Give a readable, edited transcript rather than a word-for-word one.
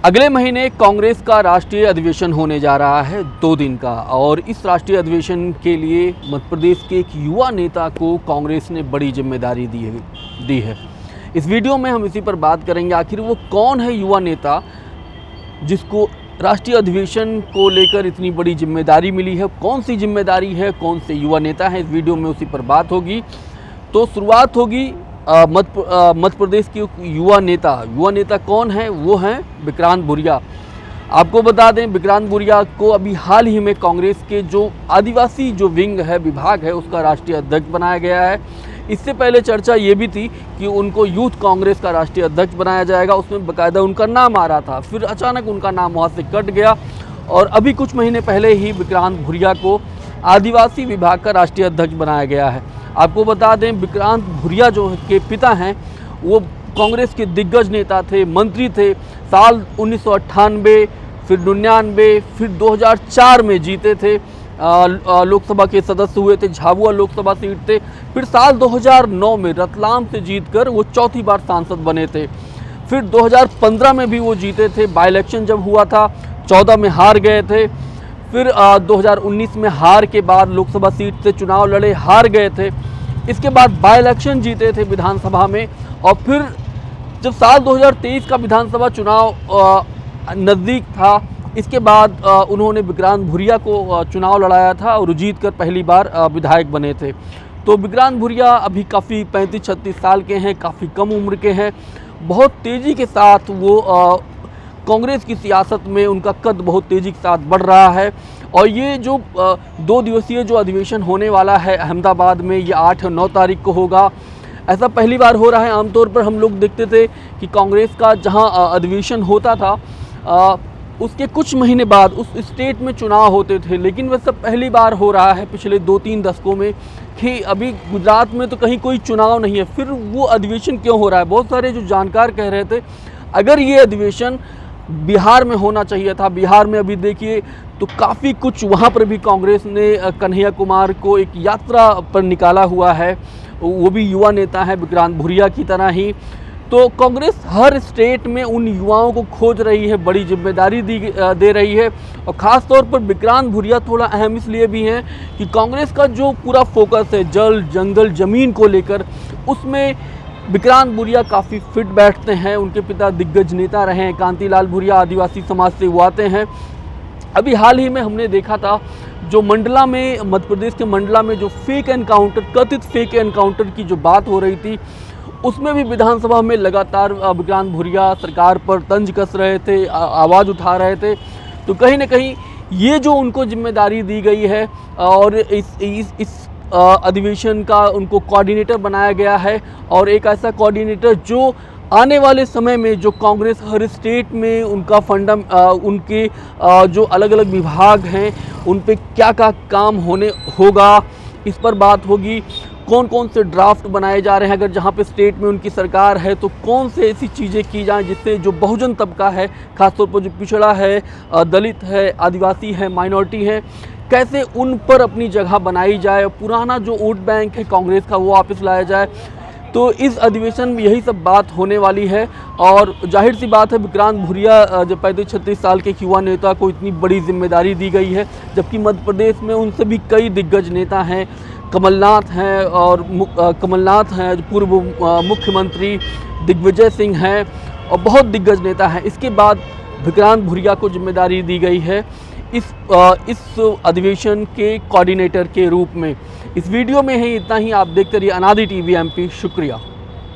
अगले महीने कांग्रेस का राष्ट्रीय अधिवेशन होने जा रहा है 2 दिन का, और इस राष्ट्रीय अधिवेशन के लिए मध्य प्रदेश के एक युवा नेता को कांग्रेस ने बड़ी जिम्मेदारी दी है। इस वीडियो में हम इसी पर बात करेंगे, आखिर वो कौन है युवा नेता जिसको राष्ट्रीय अधिवेशन को लेकर इतनी बड़ी जिम्मेदारी मिली है, कौन सी जिम्मेदारी है, कौन से युवा नेता हैं, इस वीडियो में उसी पर बात होगी। तो शुरुआत होगी मध्य प्रदेश के युवा नेता कौन है? वो हैं विक्रांत भूरिया। आपको बता दें, विक्रांत भूरिया को अभी हाल ही में कांग्रेस के जो आदिवासी जो विंग है, विभाग है, उसका राष्ट्रीय अध्यक्ष बनाया गया है। इससे पहले चर्चा ये भी थी कि उनको यूथ कांग्रेस का राष्ट्रीय अध्यक्ष बनाया जाएगा, उसमें बाकायदा उनका नाम आ रहा था। फिर अचानक उनका नाम वहाँ से कट गया और अभी कुछ महीने पहले ही विक्रांत भूरिया को आदिवासी विभाग का राष्ट्रीय अध्यक्ष बनाया गया है। आपको बता दें, विक्रांत भूरिया जो के पिता हैं वो कांग्रेस के दिग्गज नेता थे, मंत्री थे। साल 1998, फिर 99, फिर 2004 में जीते थे, लोकसभा के सदस्य हुए थे, झाबुआ लोकसभा सीट थे। फिर साल 2009 में रतलाम से जीतकर वो चौथी बार सांसद बने थे। फिर 2015 में भी वो जीते थे, बाई इलेक्शन जब हुआ था 14 में हार गए थे। फिर 2019 में हार के बाद लोकसभा सीट से चुनाव लड़े, हार गए थे। इसके बाद बाई इलेक्शन जीते थे विधानसभा में, और फिर जब साल 2023 का विधानसभा चुनाव नज़दीक था, इसके बाद उन्होंने विक्रांत भूरिया को चुनाव लड़ाया था और जीत कर पहली बार विधायक बने थे। तो विक्रांत भूरिया अभी काफ़ी 35-36 साल के हैं, काफ़ी कम उम्र के हैं। बहुत तेज़ी के साथ वो कांग्रेस की सियासत में उनका कद बहुत तेज़ी के साथ बढ़ रहा है। और ये जो 2 दिवसीय जो अधिवेशन होने वाला है अहमदाबाद में, ये 8 और 9 तारीख को होगा। ऐसा पहली बार हो रहा है। आमतौर पर हम लोग देखते थे कि कांग्रेस का जहां अधिवेशन होता था उसके कुछ महीने बाद उस स्टेट में चुनाव होते थे, लेकिन वह सब पहली बार हो रहा है पिछले 2-3 दशकों में कि अभी गुजरात में तो कहीं कोई चुनाव नहीं है, फिर वो अधिवेशन क्यों हो रहा है। बहुत सारे जो जानकार कह रहे थे अगर ये अधिवेशन बिहार में होना चाहिए था। बिहार में अभी देखिए तो काफ़ी कुछ वहाँ पर भी कांग्रेस ने कन्हैया कुमार को एक यात्रा पर निकाला हुआ है, वो भी युवा नेता है विक्रांत भूरिया की तरह ही। तो कांग्रेस हर स्टेट में उन युवाओं को खोज रही है, बड़ी जिम्मेदारी दे रही है। और ख़ास तौर पर विक्रांत भूरिया थोड़ा अहम इसलिए भी हैं कि कांग्रेस का जो पूरा फोकस है जल जंगल ज़मीन को लेकर, उसमें विक्रांत भूरिया काफ़ी फिट बैठते हैं। उनके पिता दिग्गज नेता रहे हैं, कांतिलाल भूरिया, आदिवासी समाज से वो आते हैं। अभी हाल ही में हमने देखा था जो मंडला में, मध्य प्रदेश के मंडला में जो फेक एनकाउंटर, कथित फेक एनकाउंटर की जो बात हो रही थी, उसमें भी विधानसभा में लगातार विक्रांत भूरिया सरकार पर तंज कस रहे थे, आवाज़ उठा रहे थे। तो कहीं ना कहीं ये जो उनको जिम्मेदारी दी गई है और इस अधिवेशन का उनको कोऑर्डिनेटर बनाया गया है, और एक ऐसा कोऑर्डिनेटर जो आने वाले समय में जो कांग्रेस हर स्टेट में उनका फंडम उनके जो अलग अलग विभाग हैं उन पे क्या क्या काम होगा, इस पर बात होगी। कौन कौन से ड्राफ्ट बनाए जा रहे हैं, अगर जहाँ पे स्टेट में उनकी सरकार है तो कौन से ऐसी चीज़ें की जाएं जिससे जो बहुजन तबका है, खासतौर पर जो पिछड़ा है, दलित है, आदिवासी है, माइनॉरिटी है, कैसे उन पर अपनी जगह बनाई जाए, पुराना जो वोट बैंक है कांग्रेस का वो वापस लाया जाए। तो इस अधिवेशन में यही सब बात होने वाली है। और जाहिर सी बात है, विक्रांत भूरिया जब 35-36 साल के युवा नेता को इतनी बड़ी जिम्मेदारी दी गई है, जबकि मध्य प्रदेश में उनसे भी कई दिग्गज नेता हैं। कमलनाथ हैं, और कमलनाथ हैं पूर्व मुख्यमंत्री, दिग्विजय सिंह हैं, और बहुत दिग्गज नेता हैं। इसके बाद विक्रांत भूरिया को जिम्मेदारी दी गई है इस अधिवेशन के कोऑर्डिनेटर के रूप में। इस वीडियो में ही इतना ही। आप देखते रहिए अनादि टीवी MP। शुक्रिया।